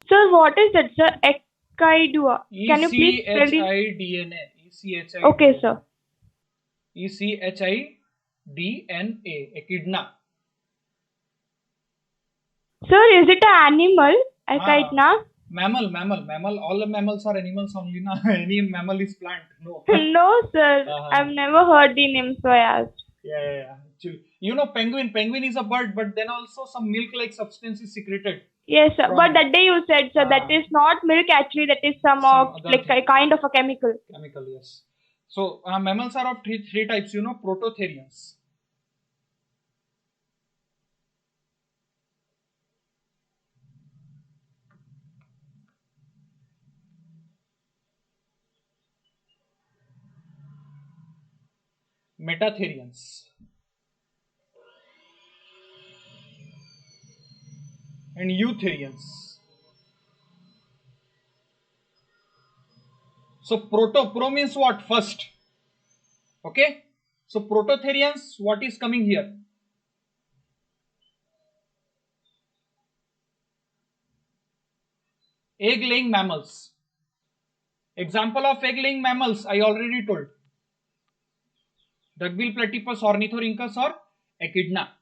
B: Sir, what is it, sir? Echidna. Can you please spell it?
A: ECHIDNA. ECHIDNA.
B: Okay, sir.
A: ECHIDNA. Echidna.
B: Sir, is it an animal? Echidna?
A: Mammal. All the mammals are animals only. Na? Any mammal is plant. No.
B: No, sir. I've never heard the name, so I asked.
A: Yeah. Actually, penguin. Penguin is a bird, but then also some milk-like substance is secreted.
B: Yes, sir. But that day you said, sir, that is not milk actually, that is some like a kind of a chemical.
A: Chemical, yes. So, mammals are of three types, prototherians. Metatherians. And eutherians. So pro means what? First. Okay. So prototherians, what is coming here? Egg laying mammals. Example of egg laying mammals, I already told. Duckbill platypus, Ornithorhynchus or Echidna.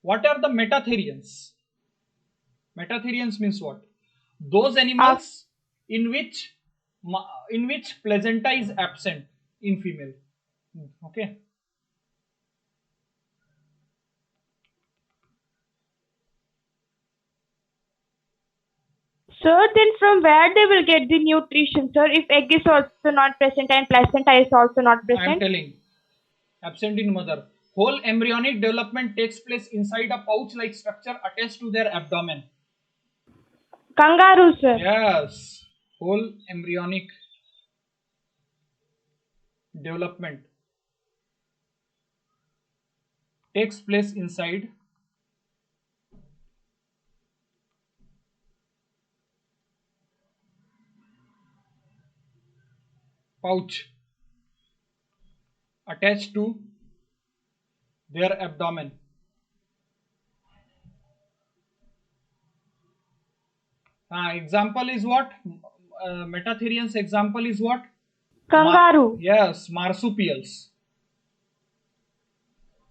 A: What are the metatherians? Metatherians means what? Those animals in which placenta is absent in female. Okay.
B: Sir, then from where they will get the nutrition, sir? If egg is also not present and placenta is also not
A: I am
B: present.
A: telling. Absent in mother. Whole embryonic development takes place inside a pouch-like structure attached to their abdomen.
B: Kangaroo, sir.
A: Yes. Whole embryonic development takes place inside pouch attached to their abdomen. Example is what? Metatherians example is what?
B: Kangaroo.
A: Yes, marsupials.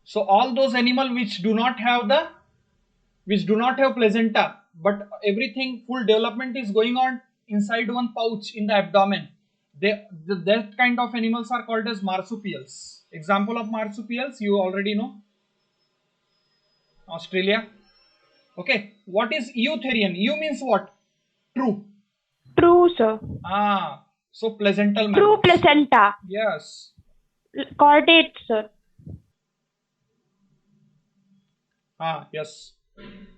A: So all those animal which do not have placenta, but everything full development is going on inside one pouch in the abdomen. That kind of animals are called as marsupials. Example of marsupials you already know. Australia. Okay. What is eutherian? Eu means what? True.
B: True, sir.
A: So placental
B: True
A: mammals.
B: placenta.
A: Yes.
B: Chordate, sir.
A: Yes.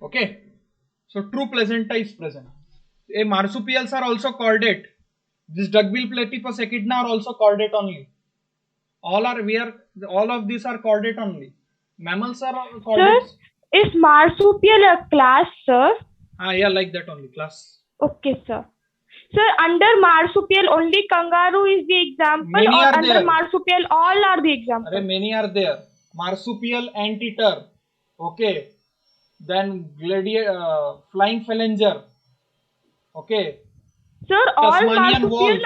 A: Okay. So true placenta is present. Marsupials are also chordate. This duckbill platypus echidna are also chordate only. All of these are chordate only. Mammals are chordate.
B: Sir, is marsupial a class, sir?
A: Yeah, like that only class.
B: Okay, sir. Sir, under marsupial only kangaroo is the example,
A: Many
B: or
A: are
B: under
A: there.
B: marsupial all are the example?
A: Many are there. Marsupial anteater. Okay. Then flying phalanger. Okay.
B: Sir, all marsupial.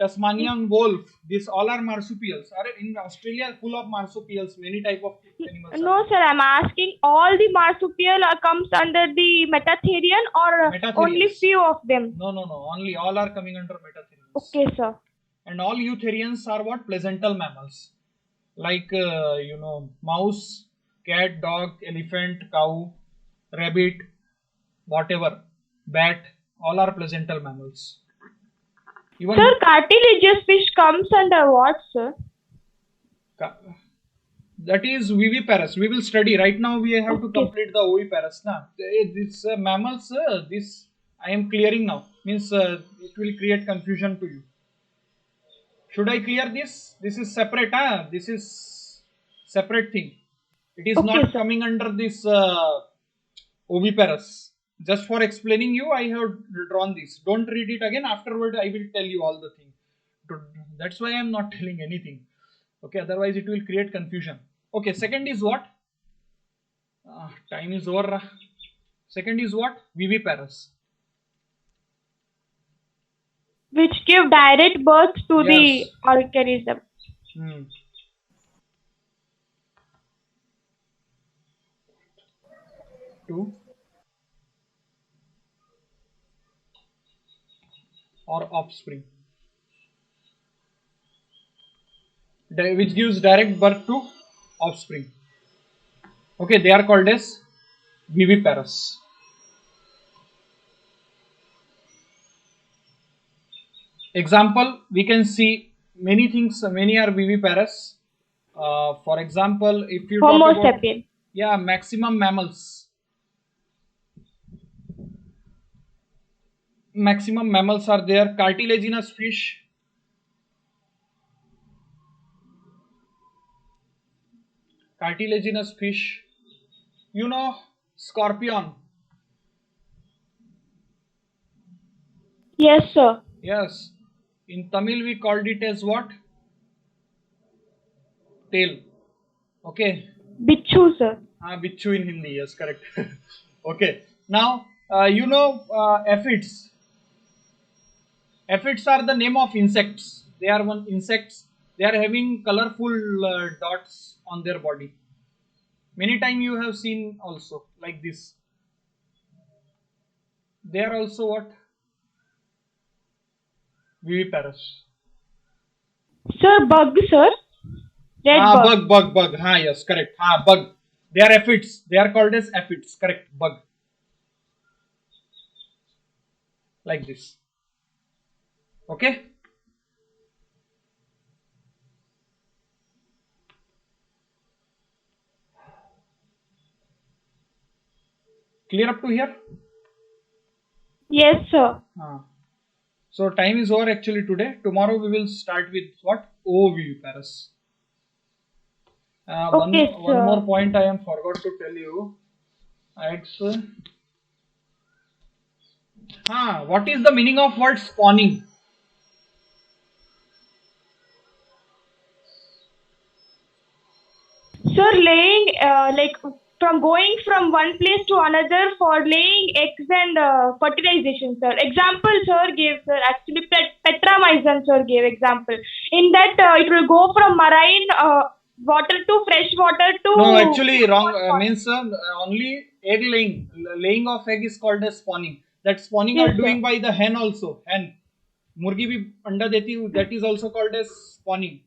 A: Tasmanian wolf. These all are marsupials. In Australia, full of marsupials. Many type of animals.
B: No, sir. I'm asking all the marsupial comes under the metatherian or
A: Metatherians.
B: only few of them?
A: No. Only all are coming under metatherians.
B: Okay, sir.
A: And all eutherians are what? Placental mammals. Like mouse, cat, dog, elephant, cow, rabbit, whatever, bat. All are placental mammals. Even
B: Sir, cartilaginous fish comes under what, sir?
A: That is viviparous. We will study. Right now we have to complete the oviparous. This mammals, this I am clearing now. Means it will create confusion to you. Should I clear this? This is separate. This is separate thing. It is not coming under this oviparous. Just for explaining you, I have drawn this. Don't read it again. Afterward, I will tell you all the thing. That's why I am not telling anything. Okay, otherwise it will create confusion. Okay, second is what? Time is over. Second is what? Viviparous.
B: Which give direct birth to the organism.
A: Two. Or offspring. Which gives direct birth to offspring. Okay, they are called as viviparous. Example, we can see many things. Many are viviparous. For example, if you
B: Homo
A: talk about
B: sapien.
A: maximum mammals. Maximum mammals are there. Cartilaginous fish. Cartilaginous fish. You know, scorpion.
B: Yes, sir.
A: Yes. In Tamil we called it as what? Tail. Okay.
B: Bichu, sir.
A: Bichu in Hindi. Yes, correct. Okay. Now, aphids. Aphids are the name of insects. They are insects. They are having colorful dots on their body. Many times you have seen also like this. They are also what? Viviparous.
B: Sir, bug, sir. Red bug.
A: Bug. Yes, correct. Bug. They are aphids. They are called as aphids. Correct. Bug. like this. Okay. Clear up to here?
B: Yes, sir.
A: So time is over actually today. Tomorrow we will start with what? Overview Paras.
B: Okay,
A: one
B: sir.
A: more point I am forgot to tell you. It's what is the meaning of word spawning?
B: Sir, laying like from going from one place to another for laying eggs and fertilization, sir. Example, sir gave, sir. Actually, Petramyzin, sir gave example. In that, it will go from marine water to fresh water to.
A: No, actually wrong. Means only egg laying. Laying of egg is called as spawning. That spawning
B: Yes,
A: are doing
B: sir.
A: by the hen also. Hen. Murgi bhi anda deti. That is also called as spawning.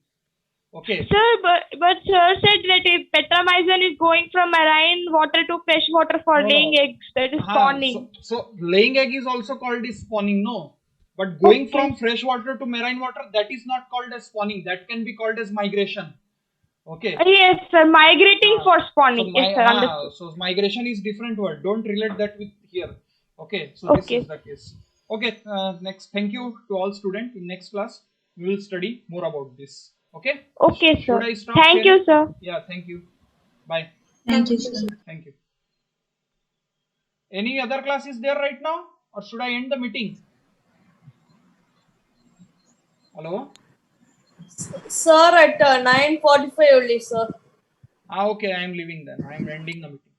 A: Okay.
B: Sir, but sir said that if Petramyzin is going from marine water to fresh water for
A: No,
B: laying
A: no.
B: eggs, that is spawning.
A: So laying egg is also called as spawning. No. But going
B: Okay.
A: from fresh water to marine water, that is not called as spawning. That can be called as migration. Okay.
B: Yes, sir. Migrating for
A: So
B: spawning. Yes, sir. Understood.
A: so migration is different word. Don't relate that with here. Okay. So this
B: Okay.
A: is the case. Okay. Next. Thank you to all students. In next class, we will study more about this. Okay.
B: Okay,
A: Should
B: sir.
A: I stop
B: Thank
A: sharing?
B: you, sir.
A: Yeah. Thank you. Bye.
C: Thank you, sir.
A: Thank you. Any other class is there right now, or should I end the meeting? Hello.
C: Sir, at 9:45 only, sir.
A: Okay. I am leaving then. I am ending the meeting.